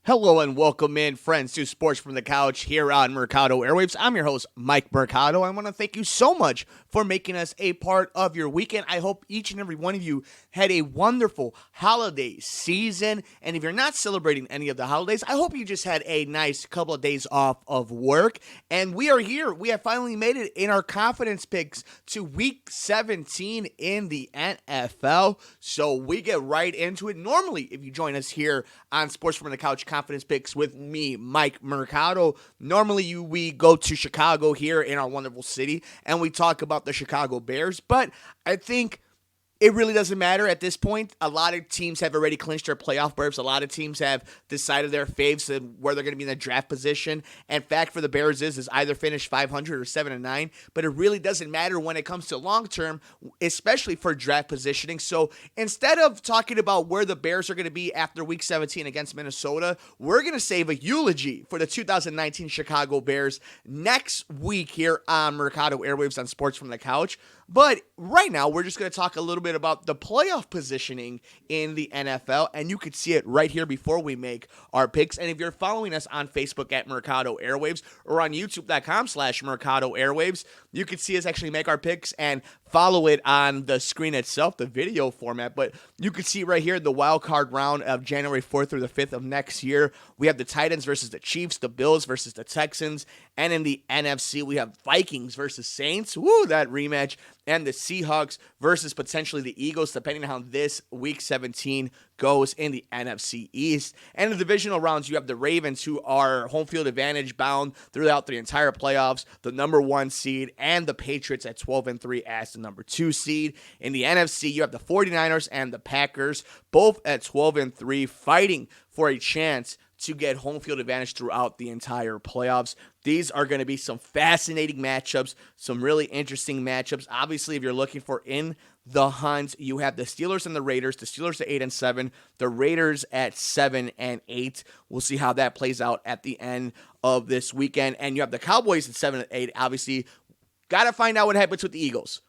Hello and welcome in, friends, to Sports from the Couch here on Mercado Airwaves. I'm your host, Mike Mercado. I want to thank you so much for making us a part of your weekend. I hope each and every one of you had a wonderful holiday season. And if you're not celebrating any of the holidays, I hope you just had a nice couple of days off of work. And we are here. We have finally made it in our confidence picks to week 17 in the NFL. So we get right into it. Normally, if you join us here on Sports from the Couch Confidence Picks with me, Mike Mercado. Normally, we go to Chicago here in our wonderful city, and we talk about the Chicago Bears, but I think it really doesn't matter at this point. A lot of teams have already clinched their playoff berths. A lot of teams have decided their faves and where they're going to be in the draft position. And fact for the Bears is either finish 500 or 7-9. But it really doesn't matter when it comes to long term, especially for draft positioning. So instead of talking about where the Bears are going to be after Week 17 against Minnesota, we're going to save a eulogy for the 2019 Chicago Bears next week here on Mercado Airwaves on Sports from the Couch. But right now, we're just going to talk a little bit about the playoff positioning in the NFL, and you could see it right here before we make our picks. And if you're following us on Facebook at Mercado Airwaves or on YouTube.com/Mercado Airwaves, you could see us actually make our picks and follow it on the screen itself, the video format. But you could see right here the wild card round of January 4th through the 5th of next year. We have the Titans versus the Chiefs, the Bills versus the Texans, and in the NFC, we have Vikings versus Saints. Woo, that rematch. And the Seahawks versus potentially the Eagles, depending on how this Week 17 goes in the NFC East. And in the divisional rounds, you have the Ravens, who are home field advantage bound throughout the entire playoffs, the number 1 seed, and the Patriots at 12-3 as the number 2 seed. In the NFC, you have the 49ers and the Packers, both at 12-3, fighting for a chance to get home field advantage throughout the entire playoffs. These are going to be some fascinating matchups, some really interesting matchups. Obviously, if you're looking for in the hunt, you have the Steelers and the Raiders. The Steelers at 8-7, the Raiders at 7-8. We'll see how that plays out at the end of this weekend. And you have the Cowboys at 7-8. Obviously, got to find out what happens with the Eagles.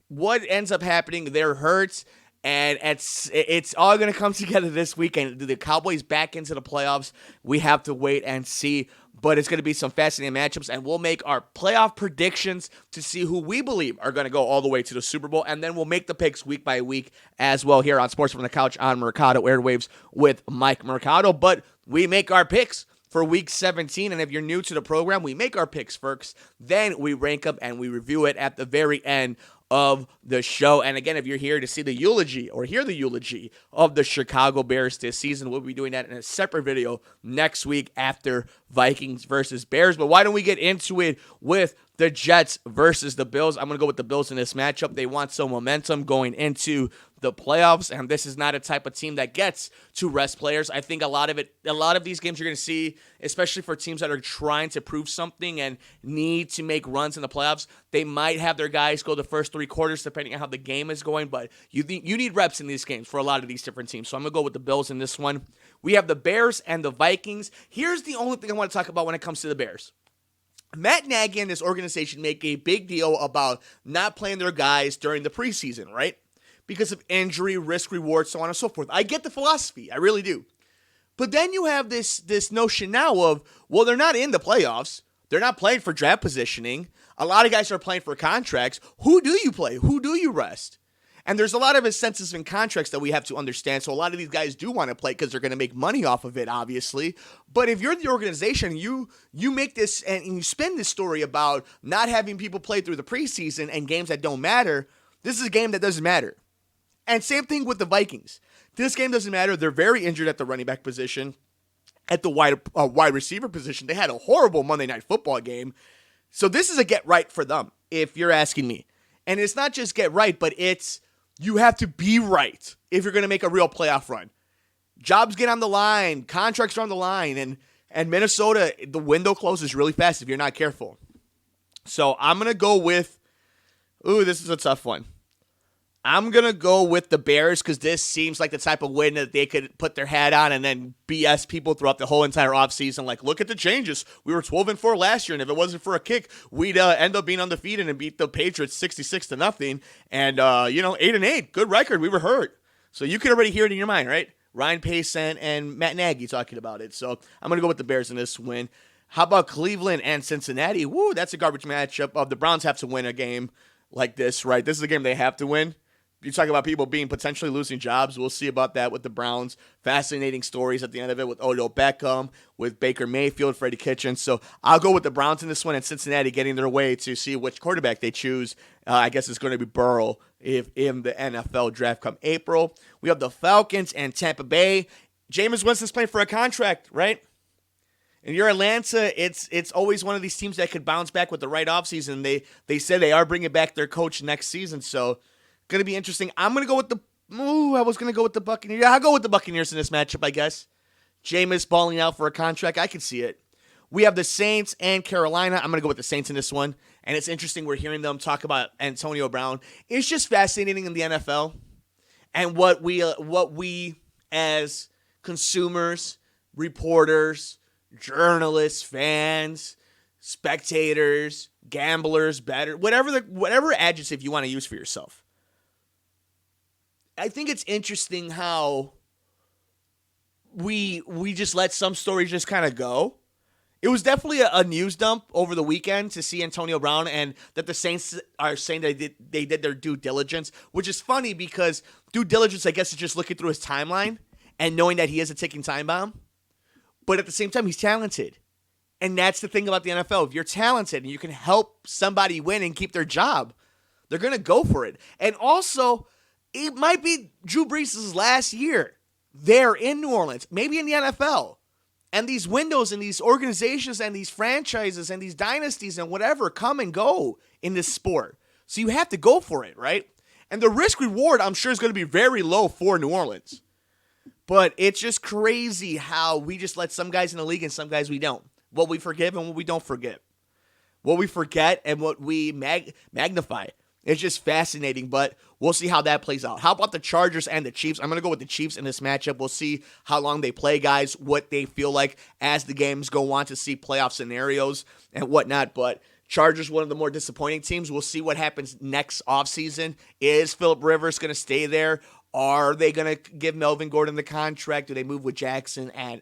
What ends up happening, they're hurt. And it's all going to come together this weekend. Do the Cowboys back into the playoffs? We have to wait and see. But it's going to be some fascinating matchups. And we'll make our playoff predictions to see who we believe are going to go all the way to the Super Bowl. And then we'll make the picks week by week as well here on Sports from the Couch on Mercado Airwaves with Mike Mercado. But we make our picks for Week 17. And if you're new to the program, we make our picks first. Then we rank them and we review it at the very end of the show. And again, if you're here to see the eulogy or hear the eulogy of the Chicago Bears this season, we'll be doing that in a separate video next week after Vikings versus Bears. But why don't we get into it with the Jets versus the Bills? I'm going to go with the Bills in this matchup. They want some momentum going into the playoffs, and this is not a type of team that gets to rest players. I think a lot of these games you're going to see, especially for teams that are trying to prove something and need to make runs in the playoffs, they might have their guys go the first 3 quarters depending on how the game is going, but you need reps in these games for a lot of these different teams. So I'm going to go with the Bills in this one. We have the Bears and the Vikings. Here's the only thing I want to talk about when it comes to the Bears. Matt Nagy and this organization make a big deal about not playing their guys during the preseason, right? Because of injury, risk, reward, so on and so forth. I get the philosophy. I really do. But then you have this notion now of, well, they're not in the playoffs. They're not playing for draft positioning. A lot of guys are playing for contracts. Who do you play? Who do you rest? And there's a lot of incentives and contracts that we have to understand. So a lot of these guys do want to play because they're going to make money off of it, obviously. But if you're the organization, you make this and you spin this story about not having people play through the preseason and games that don't matter, this is a game that doesn't matter. And same thing with the Vikings. This game doesn't matter. They're very injured at the running back position, at the wide receiver position. They had a horrible Monday Night Football game. So this is a get right for them, if you're asking me. And it's not just get right, but it's you have to be right if you're going to make a real playoff run. Jobs get on the line. Contracts are on the line. And Minnesota, the window closes really fast if you're not careful. So I'm going to go with, this is a tough one. I'm going to go with the Bears because this seems like the type of win that they could put their hat on and then BS people throughout the whole entire offseason. Like, look at the changes. We were 12-4 last year, and if it wasn't for a kick, we'd end up being undefeated and beat the Patriots 66-0. And, 8-8, good record. We were hurt. So you can already hear it in your mind, right? Ryan Pace and Matt Nagy talking about it. So I'm going to go with the Bears in this win. How about Cleveland and Cincinnati? Woo, that's a garbage matchup. The Browns have to win a game like this, right? This is a game they have to win. You talk about people being potentially losing jobs. We'll see about that with the Browns. Fascinating stories at the end of it with Odell Beckham, with Baker Mayfield, Freddie Kitchens. So I'll go with the Browns in this one and Cincinnati getting their way to see which quarterback they choose. I guess it's going to be Burrow if in the NFL draft come April. We have the Falcons and Tampa Bay. Jameis Winston's playing for a contract, right? And you're Atlanta, it's always one of these teams that could bounce back with the right offseason. They said they are bringing back their coach next season, so going to be interesting. I'm going to go with I was going to go with the Buccaneers. Yeah, I'll go with the Buccaneers in this matchup, I guess. Jameis balling out for a contract. I can see it. We have the Saints and Carolina. I'm going to go with the Saints in this one. And it's interesting we're hearing them talk about Antonio Brown. It's just fascinating in the NFL. And what we as consumers, reporters, journalists, fans, spectators, gamblers, better, whatever adjective you want to use for yourself. I think it's interesting how we just let some stories just kind of go. It was definitely a news dump over the weekend to see Antonio Brown and that the Saints are saying that they did their due diligence, which is funny because due diligence, I guess, is just looking through his timeline and knowing that he is a ticking time bomb. But at the same time, he's talented. And that's the thing about the NFL. If you're talented and you can help somebody win and keep their job, they're going to go for it. And also, it might be Drew Brees' last year there in New Orleans, maybe in the NFL. And these windows and these organizations and these franchises and these dynasties and whatever come and go in this sport. So you have to go for it, right? And the risk reward, I'm sure, is going to be very low for New Orleans. But it's just crazy how we just let some guys in the league and some guys we don't. What we forgive and what we don't forget. What we forget and what we magnify. It's just fascinating, but we'll see how that plays out. How about the Chargers and the Chiefs? I'm going to go with the Chiefs in this matchup. We'll see how long they play, guys, what they feel like as the games go on to see playoff scenarios and whatnot. But Chargers, one of the more disappointing teams. We'll see what happens next offseason. Is Phillip Rivers going to stay there? Are they going to give Melvin Gordon the contract? Do they move with Jackson and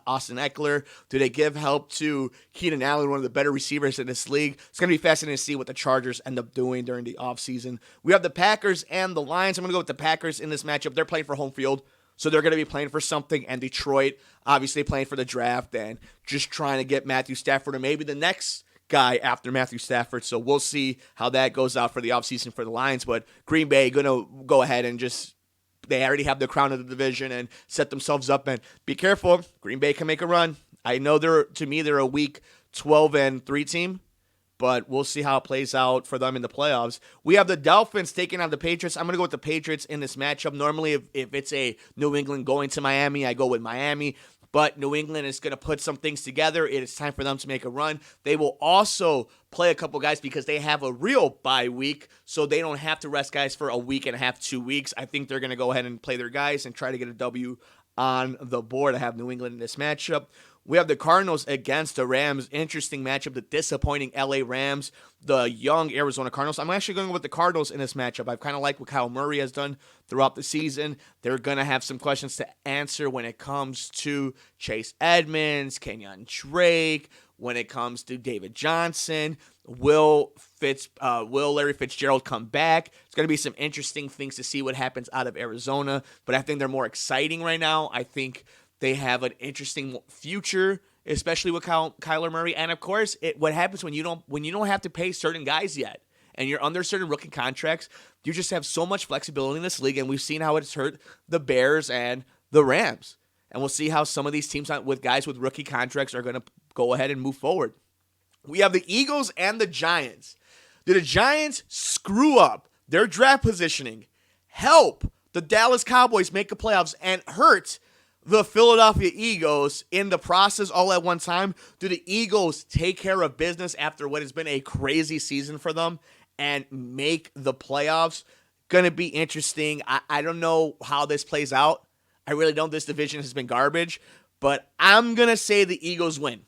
Austin Eckler? Do they give help to Keenan Allen, one of the better receivers in this league? It's going to be fascinating to see what the Chargers end up doing during the offseason. We have the Packers and the Lions. I'm going to go with the Packers in this matchup. They're playing for home field, so they're going to be playing for something. And Detroit, obviously playing for the draft and just trying to get Matthew Stafford or maybe the next guy after Matthew Stafford. So we'll see how that goes out for the offseason for the Lions. But Green Bay going to go ahead and just – they already have the crown of the division and set themselves up. And be careful, Green Bay can make a run. I know they're a week 12-3 team, but we'll see how it plays out for them in the playoffs. We have the Dolphins taking on the Patriots. I'm going to go with the Patriots in this matchup. Normally, if it's a New England going to Miami, I go with Miami. But New England is going to put some things together. It is time for them to make a run. They will also play a couple guys because they have a real bye week, so they don't have to rest guys for a week and a half, 2 weeks. I think they're going to go ahead and play their guys and try to get a W on the board. I have New England in this matchup. We have the Cardinals against the Rams. Interesting matchup. The disappointing LA Rams, the young Arizona Cardinals. I'm actually going with the Cardinals in this matchup. I kind of like what Kyle Murray has done throughout the season. They're going to have some questions to answer when it comes to Chase Edmonds, Kenyon Drake, when it comes to David Johnson. Will Larry Fitzgerald come back? It's going to be some interesting things to see what happens out of Arizona, but I think they're more exciting right now. I think they have an interesting future, especially with Kyler Murray. And of course, what happens when you don't have to pay certain guys yet, and you're under certain rookie contracts, you just have so much flexibility in this league. And we've seen how it's hurt the Bears and the Rams. And we'll see how some of these teams with guys with rookie contracts are going to go ahead and move forward. We have the Eagles and the Giants. Did the Giants screw up their draft positioning, help the Dallas Cowboys make the playoffs, and hurt the Philadelphia Eagles in the process all at one time? Do the Eagles take care of business after what has been a crazy season for them and make the playoffs? Going to be interesting. I don't know how this plays out. I really don't. This division has been garbage, but I'm going to say the Eagles win.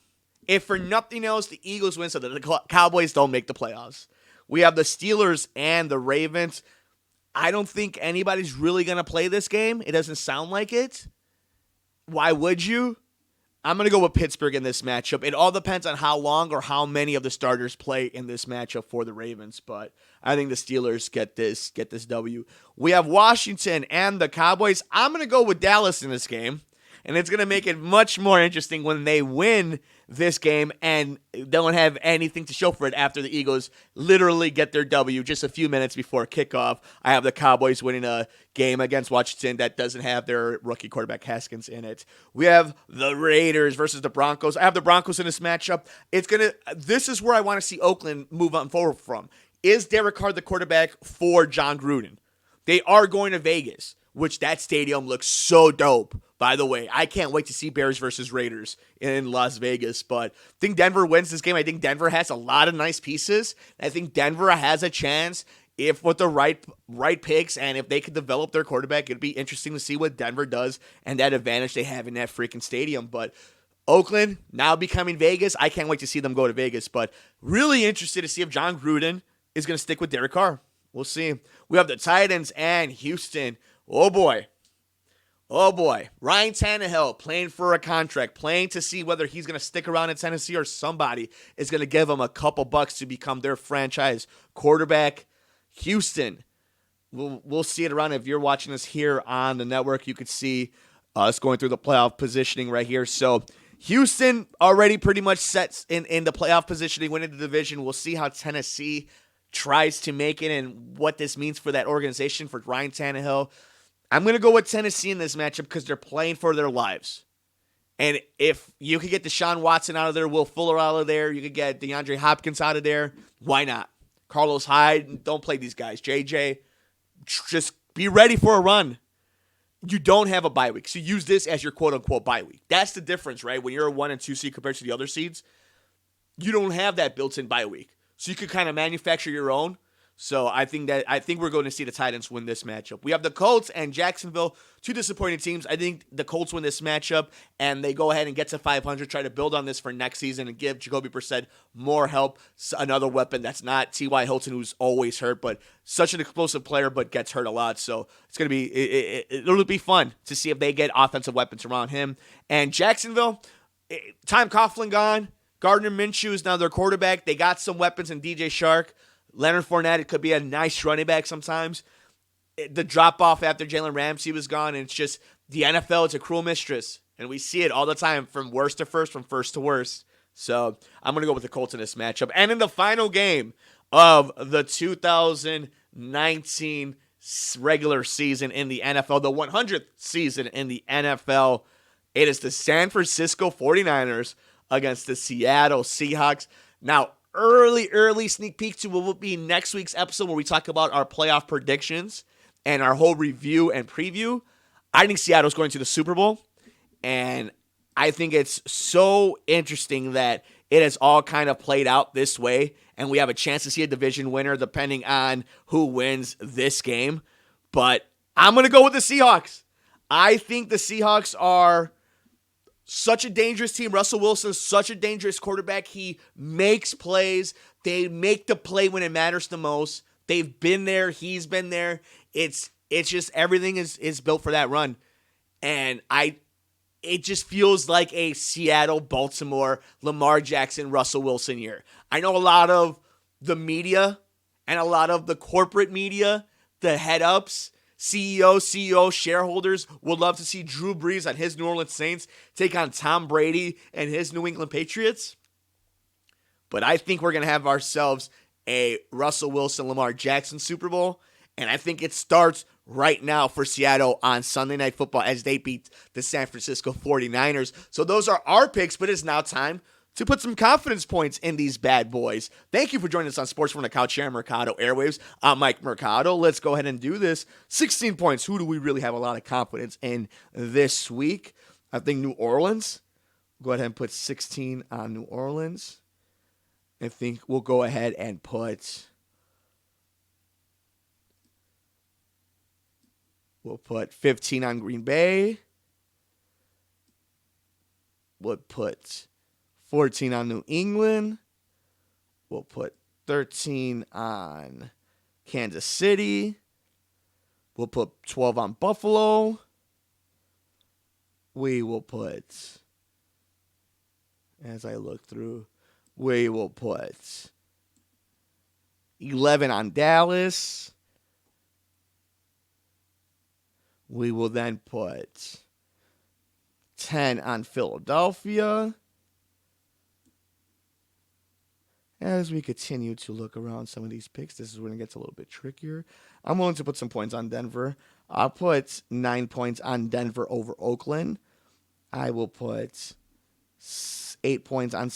If for nothing else, the Eagles win so that the Cowboys don't make the playoffs. We have the Steelers and the Ravens. I don't think anybody's really going to play this game. It doesn't sound like it. Why would you? I'm going to go with Pittsburgh in this matchup. It all depends on how long or how many of the starters play in this matchup for the Ravens, but I think the Steelers get this W. We have Washington and the Cowboys. I'm going to go with Dallas in this game, and it's going to make it much more interesting when they win this game and don't have anything to show for it after the Eagles literally get their W just a few minutes before kickoff. I have the Cowboys winning a game against Washington that doesn't have their rookie quarterback Haskins in it. We have the Raiders versus the Broncos. I have the Broncos in this matchup. This is where I want to see Oakland move on forward from. Is Derek Carr the quarterback for John Gruden? They are going to Vegas, which that stadium looks so dope. By the way, I can't wait to see Bears versus Raiders in Las Vegas, but I think Denver wins this game. I think Denver has a lot of nice pieces. I think Denver has a chance if with the right picks and if they could develop their quarterback. It'd be interesting to see what Denver does and that advantage they have in that freaking stadium. But Oakland now becoming Vegas, I can't wait to see them go to Vegas, but really interested to see if John Gruden is going to stick with Derek Carr. We'll see. We have the Titans and Houston. Oh boy. Ryan Tannehill playing for a contract, playing to see whether he's going to stick around in Tennessee or somebody is going to give him a couple bucks to become their franchise quarterback. Houston, we'll see it around. If you're watching us here on the network, you could see us going through the playoff positioning right here. So Houston already pretty much set in the playoff positioning, winning the division. We'll see how Tennessee tries to make it and what this means for that organization, for Ryan Tannehill. I'm going to go with Tennessee in this matchup because they're playing for their lives. And if you could get Deshaun Watson out of there, Will Fuller out of there, you could get DeAndre Hopkins out of there, why not? Carlos Hyde, don't play these guys. JJ, just be ready for a run. You don't have a bye week, so use this as your quote-unquote bye week. That's the difference, right? When you're a 1 and 2 seed compared to the other seeds, you don't have that built-in bye week. So you could kind of manufacture your own. So I think we're going to see the Titans win this matchup. We have the Colts and Jacksonville, two disappointing teams. I think the Colts win this matchup, and they go ahead and get to 500, try to build on this for next season and give Jacoby Brissett more help, another weapon that's not T.Y. Hilton, who's always hurt, but such an explosive player, but gets hurt a lot. So it's going to be it'll be fun to see if they get offensive weapons around him. And Jacksonville, Tom Coughlin gone. Gardner Minshew is now their quarterback. They got some weapons in DJ Shark. Leonard Fournette, it could be a nice running back sometimes. The drop-off after Jalen Ramsey was gone, and it's just the NFL, it's a cruel mistress. And we see it all the time from worst to first, from first to worst. So I'm going to go with the Colts in this matchup. And in the final game of the 2019 regular season in the NFL, the 100th season in the NFL, it is the San Francisco 49ers against the Seattle Seahawks. Now, early sneak peek to what will be next week's episode where we talk about our playoff predictions and our whole review and preview. I think Seattle's going to the Super Bowl, and I think it's so interesting that it has all kind of played out this way, and we have a chance to see a division winner depending on who wins this game. But I'm going to go with the Seahawks. I think the Seahawks are such a dangerous team. Russell Wilson's such a dangerous quarterback. He makes plays. They make the play when it matters the most. They've been there. He's been there. It's just everything is built for that run. And it just feels like a Seattle, Baltimore, Lamar Jackson, Russell Wilson year. I know a lot of the media and a lot of the corporate media, the head-ups, CEO, shareholders would love to see Drew Brees and his New Orleans Saints take on Tom Brady and his New England Patriots. But I think we're going to have ourselves a Russell Wilson, Lamar Jackson Super Bowl. And I think it starts right now for Seattle on Sunday Night Football as they beat the San Francisco 49ers. So those are our picks, but it's now time to put some confidence points in these bad boys. Thank you for joining us on Sports from the Couch here on Mercado Airwaves. I'm Mike Mercado. Let's go ahead and do this. 16 points. Who do we really have a lot of confidence in this week? I think New Orleans. Go ahead and put 16 on New Orleans. I think we'll go ahead and put... We'll put 15 on Green Bay. We'll put 14 on New England. We'll put 13 on Kansas City. We'll put 12 on Buffalo. we will put, as I look through, we will put 11 on Dallas. We will then put 10 on Philadelphia. As we continue to look around some of these picks, this is when it gets a little bit trickier. I'm willing to put some points on Denver. I'll put 9 points on Denver over Oakland. I will put 8 points on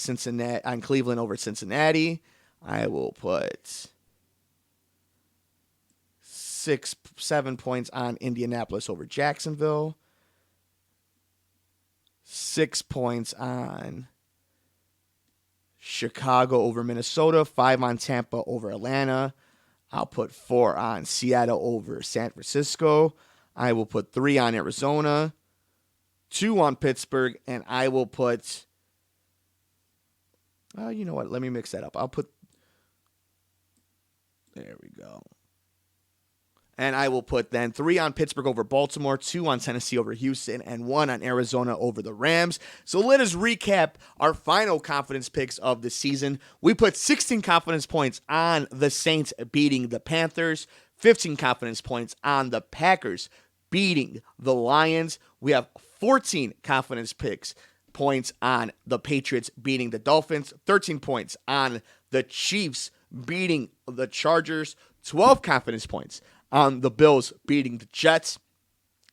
Cleveland over Cincinnati. I will put 7 points on Indianapolis over Jacksonville. 6 points on Chicago over Minnesota. 5 on Tampa over Atlanta. I'll put 4 on Seattle over San Francisco. I will put 3 on Arizona. 2 on Pittsburgh. And I will put, you know what? Let me mix that up. There we go. And I will put then 3 on Pittsburgh over Baltimore, 2 on Tennessee over Houston, and 1 on Arizona over the Rams. So let us recap our final confidence picks of the season. We put 16 confidence points on the Saints beating the Panthers, 15 confidence points on the Packers beating the Lions. We have 14 confidence points on the Patriots beating the Dolphins, 13 points on the Chiefs beating the Chargers, 12 confidence points on the Bills beating the Jets,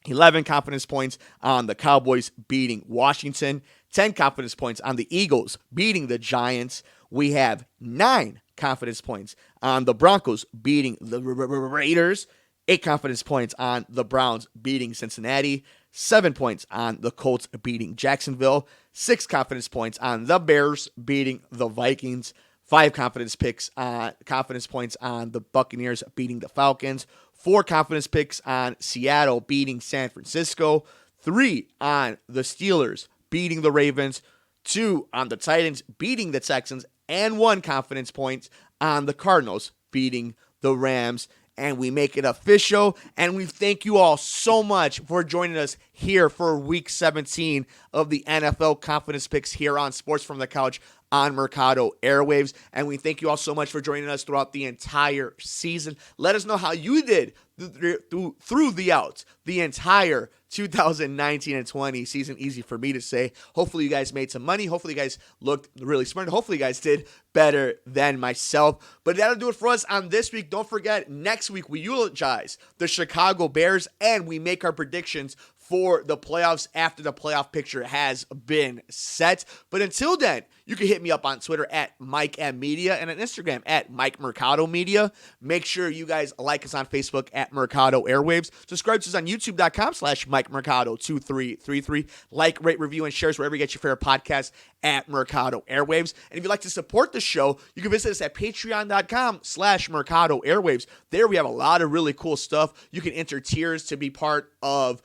11 confidence points on the Cowboys beating Washington, 10 confidence points on the Eagles beating the Giants. We have 9 confidence points on the Broncos beating the Raiders, 8 confidence points on the Browns beating Cincinnati, 7 points on the Colts beating Jacksonville, 6 confidence points on the Bears beating the Vikings, 5 confidence points on the Buccaneers beating the Falcons, 4 confidence picks on Seattle beating San Francisco, 3 on the Steelers beating the Ravens, 2 on the Titans beating the Texans, and 1 confidence point on the Cardinals beating the Rams. And we make it official, and we thank you all so much for joining us here for Week 17 of the NFL Confidence Picks here on Sports from the Couch on Mercado Airwaves. And we thank you all so much for joining us throughout the entire season. Let us know how you did through the entire 2019 and 20 season. Easy for me to say. Hopefully you guys made some money. Hopefully you guys looked really smart. Hopefully you guys did better than myself. But that'll do it for us on this week. Don't forget, next week we eulogize the Chicago Bears and we make our predictions for the playoffs after the playoff picture has been set. But until then, you can hit me up on Twitter at Mike M Media and on Instagram at Mike Mercado Media. Make sure you guys like us on Facebook at Mercado Airwaves. Subscribe to us on YouTube.com/Mike Mercado 2333. Like, rate, review, and shares wherever you get your favorite podcast at Mercado Airwaves. And if you'd like to support the show, you can visit us at Patreon.com/Mercado Airwaves. There we have a lot of really cool stuff. You can enter tiers to be part of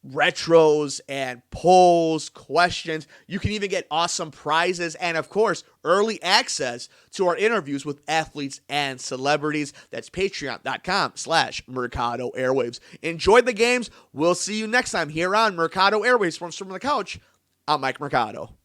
retros and polls, questions. You can even get awesome prizes and, of course, early access to our interviews with athletes and celebrities. That's patreon.com/Mercado Airwaves. Enjoy the games. We'll see you next time here on Mercado Airwaves from the Couch. I'm Mike Mercado.